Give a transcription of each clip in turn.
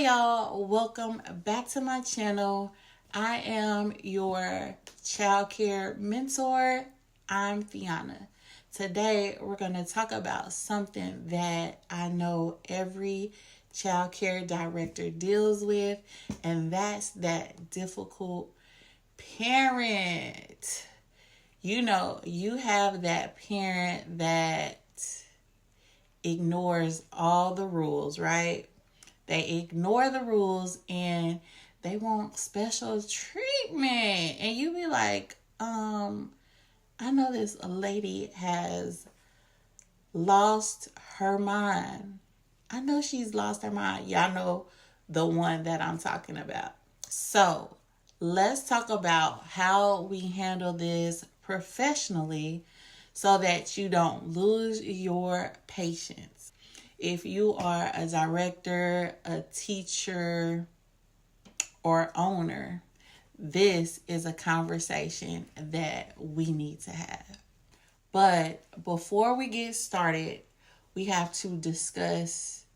Hey y'all, welcome back to my channel. I am your childcare mentor. I'm Fiona. Today we're going to talk about something that I know every childcare director deals with, and that's that difficult parent. You know, you have that parent that ignores all the rules, right? They ignore the rules and they want special treatment. And you be like, I know this lady has lost her mind. I know she's lost her mind. Y'all know the one that I'm talking about. So let's talk about how we handle this professionally so that you don't lose your patience. If you are a director, a teacher, or owner, this is a conversation that we need to have. But before we get started, we have to discuss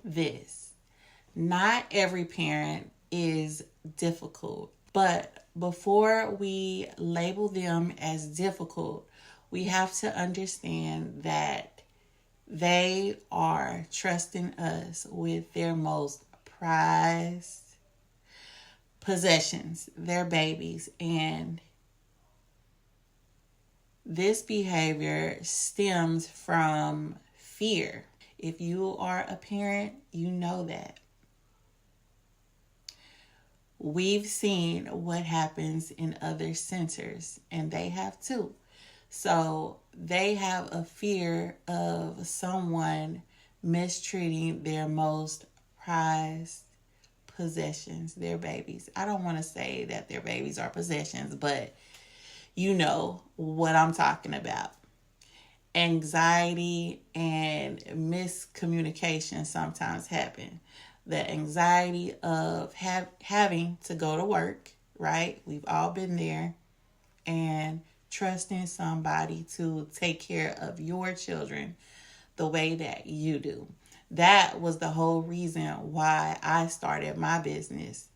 this. Not every parent is difficult, but before we label them as difficult, we have to understand that they are trusting us with their most prized possessions, their babies. And this behavior stems from fear. If you are a parent, you know that. We've seen what happens in other centers, and they have too. So they have a fear of someone mistreating their most prized possessions, their babies. I don't want to say that their babies are possessions, but you know what I'm talking about. Anxiety and miscommunication sometimes happen. The anxiety of having to go to work, right? We've all been there. And trusting somebody to take care of your children the way that you do. That was the whole reason why I started my business.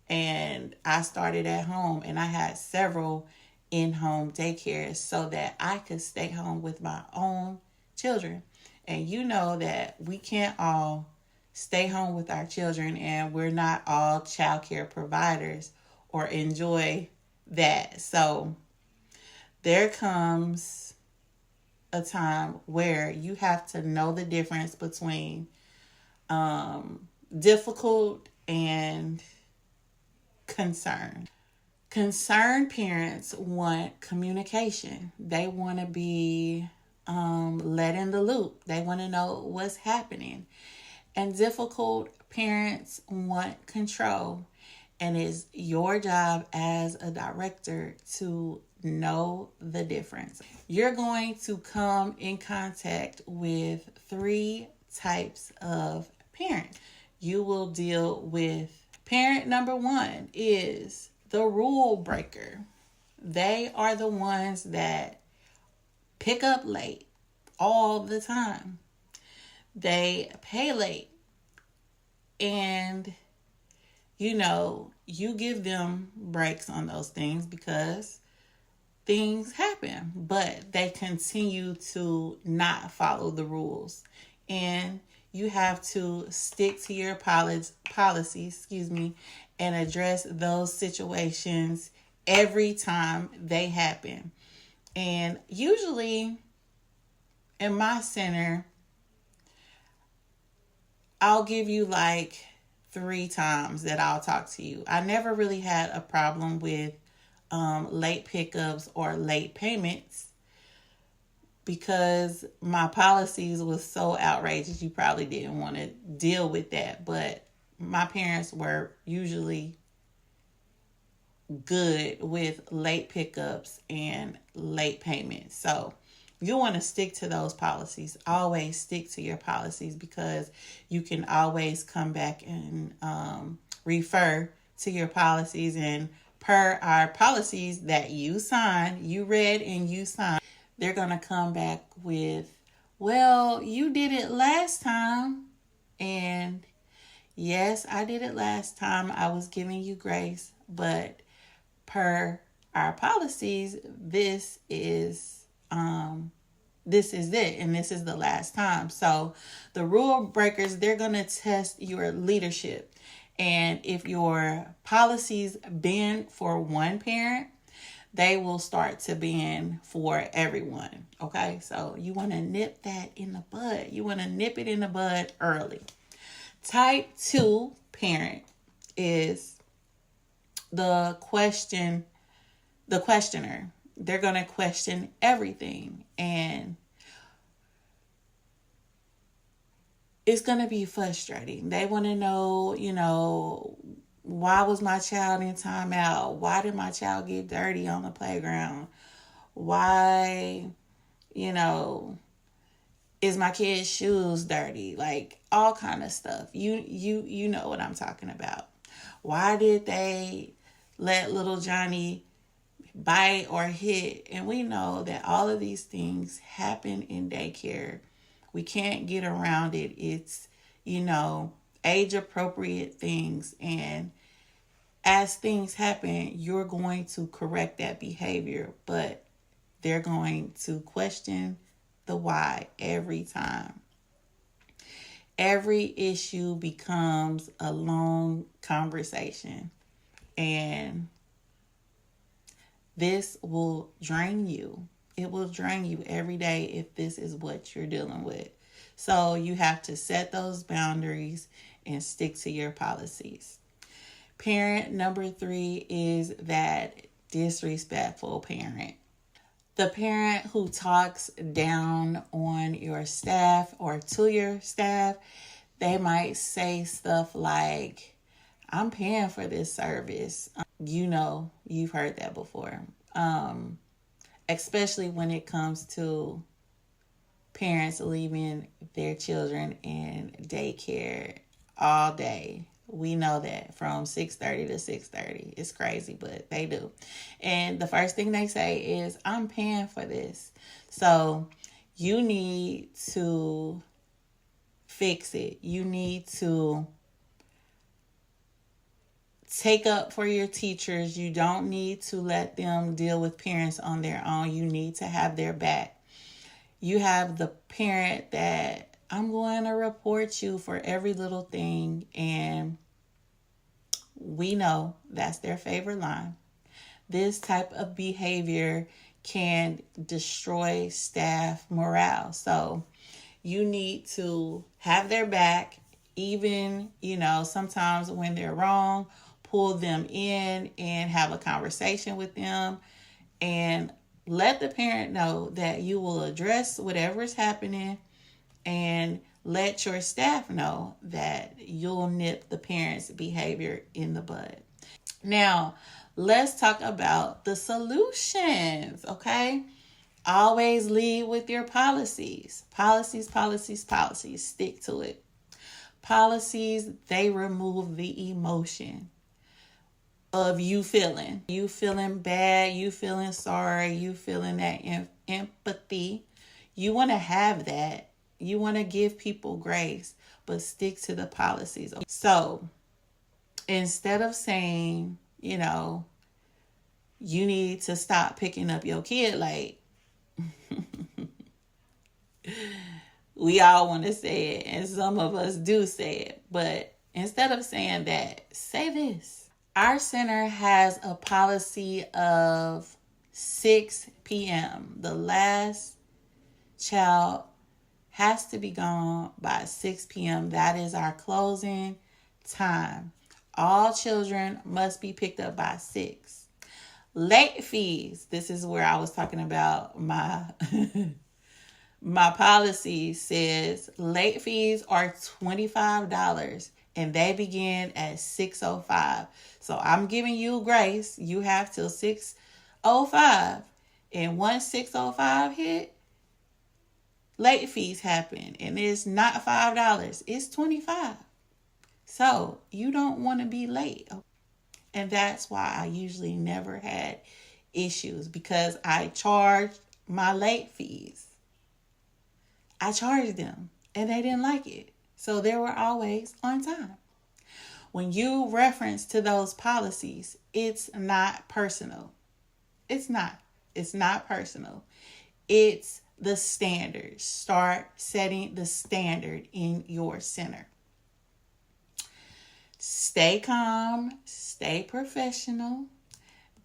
And I started at home, and I had several in-home daycares so that I could stay home with my own children. And you know that we can't all stay home with our children, and we're not all childcare providers or enjoy that. So there comes a time where you have to know the difference between difficult and concerned. Concerned parents want communication. They want to be let in the loop. They want to know what's happening. And difficult parents want control. And it's your job as a director to know the difference. You're going to come in contact with 3 types of parents. You will deal with parent number 1 is the rule breaker. They are the ones that pick up late all the time. They pay late. And you know, you give them breaks on those things because things happen, but they continue to not follow the rules. And you have to stick to your policies, and address those situations every time they happen. And usually in my center, I'll give you like 3 times that I'll talk to you. I never really had a problem with late pickups or late payments because my policies was so outrageous. You probably didn't want to deal with that, but my parents were usually good with late pickups and late payments. So you want to stick to those policies. Always stick to your policies because you can always come back and refer to your policies. And per our policies that you signed, you read and you signed, they're going to come back with, well, you did it last time and Yes, I did it last time. I was giving you grace, but per our policies, this is it, and this is the last time. So the rule breakers, they're going to test your leadership. And if your policies bend for one parent, they will start to bend for everyone. Okay, so you want to nip that in the bud. You want to nip it in the bud early. Type 2 parent is the questioner. They're going to question everything, and it's going to be frustrating. They want to know, why was my child in timeout? Why did my child get dirty on the playground? Why, is my kid's shoes dirty? Like all kind of stuff. You know what I'm talking about. Why did they let little Johnny bite or hit? And we know that all of these things happen in daycare. We can't get around it. It's, age appropriate things. And as things happen, you're going to correct that behavior, but they're going to question the why every time. Every issue becomes a long conversation, and this will drain you. It will drain you every day if this is what you're dealing with. So you have to set those boundaries and stick to your policies. Parent number 3 is that disrespectful parent. The parent who talks down on your staff or to your staff, they might say stuff like, I'm paying for this service. You've heard that before. Especially when it comes to parents leaving their children in daycare all day. We know that from 6:30 to 6:30. It's crazy, but they do. And the first thing they say is, I'm paying for this. So you need to fix it. You need to take up for your teachers. You don't need to let them deal with parents on their own. You need to have their back. You have the parent that, I'm going to report you for every little thing, and we know that's their favorite line. This type of behavior can destroy staff morale. So you need to have their back, even, sometimes when they're wrong, pull them in and have a conversation with them, and let the parent know that you will address whatever is happening, and let your staff know that you'll nip the parent's behavior in the bud. Now, let's talk about the solutions, okay? Always lead with your policies. Policies. Stick to it. Policies, they remove the emotion of you feeling bad, you feeling sorry, you feeling that empathy. You want to have that. You want to give people grace, but stick to the policies. So instead of saying, you need to stop picking up your kid late, we all want to say it, and some of us do say it. But instead of saying that, say this. Our center has a policy of 6 p.m. The last child has to be gone by 6 p.m. That is our closing time. All children must be picked up by 6. Late fees. This is where I was talking about my my policy says late fees are $25 and they begin at 6:05. So I'm giving you grace. You have till 6:05. And once 6:05 hit, late fees happen, and it's not $5, it's $25. So you don't want to be late. And that's why I usually never had issues, because I charged my late fees. I charged them and they didn't like it. So they were always on time. When you reference to those policies, it's not personal. It's not. It's not personal. It's the standard. Start setting the standard in your center. Stay calm, stay professional.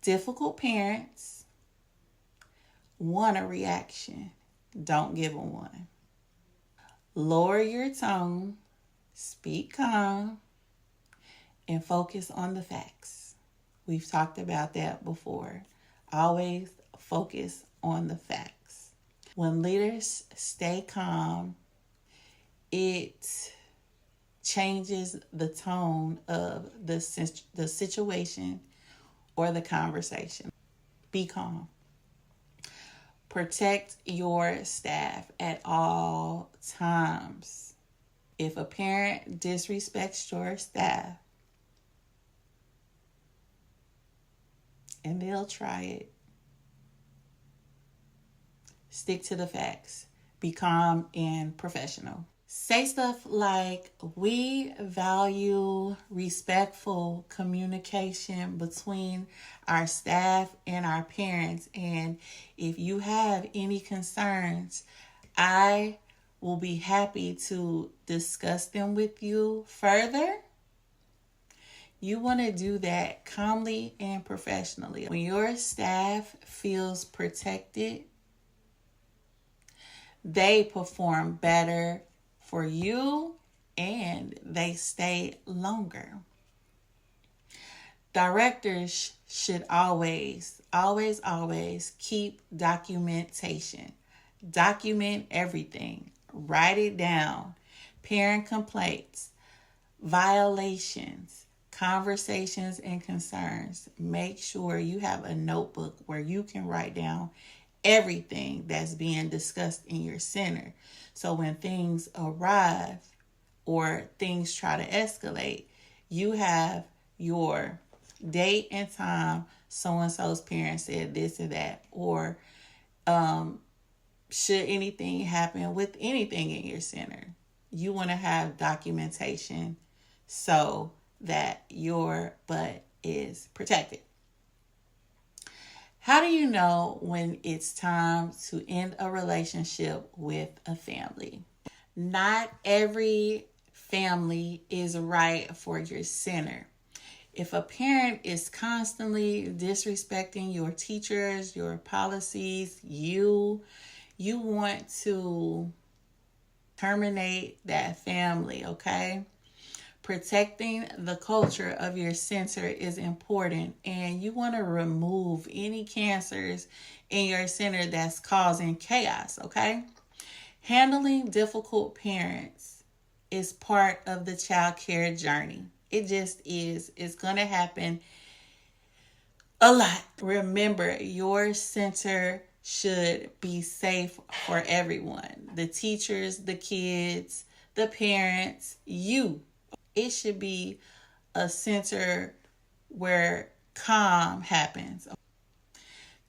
Difficult parents want a reaction. Don't give them one. Lower your tone, speak calm, and focus on the facts. We've talked about that before. Always focus on the facts. When leaders stay calm, it changes the tone of the situation or the conversation. Be calm. Protect your staff at all times. If a parent disrespects your staff, and they'll try it, stick to the facts. Be calm and professional. Say stuff like, we value respectful communication between our staff and our parents. And if you have any concerns, I will be happy to discuss them with you further. You want to do that calmly and professionally. When your staff feels protected, they perform better for you and they stay longer. Directors should always keep documentation. Document everything. Write it down. Parent complaints, violations, conversations and concerns. Make sure you have a notebook where you can write down everything that's being discussed in your center. So when things arrive or things try to escalate, you have your date and time. So-and-so's parents said this or that. Or should anything happen with anything in your center, you want to have documentation so that your butt is protected. How do you know when it's time to end a relationship with a family? Not every family is right for your center. If a parent is constantly disrespecting your teachers, your policies, you want to terminate that family, okay? Protecting the culture of your center is important, and you want to remove any cancers in your center that's causing chaos, okay? Handling difficult parents is part of the childcare journey. It just is. It's going to happen a lot. Remember, your center should be safe for everyone. The teachers, the kids, the parents, you. It should be a center where calm happens.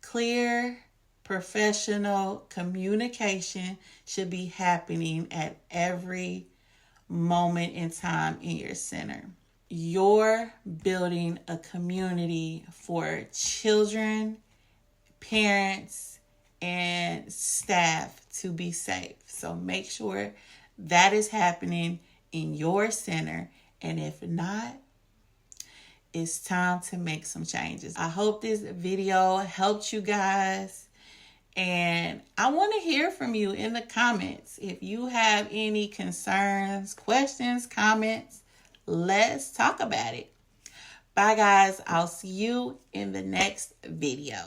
Clear, professional communication should be happening at every moment in time in your center. You're building a community for children, parents, and staff to be safe. So make sure that is happening in your center. And if not, it's time to make some changes. I hope this video helped you guys. And I want to hear from you in the comments. If you have any concerns, questions, comments, let's talk about it. Bye, guys. I'll see you in the next video.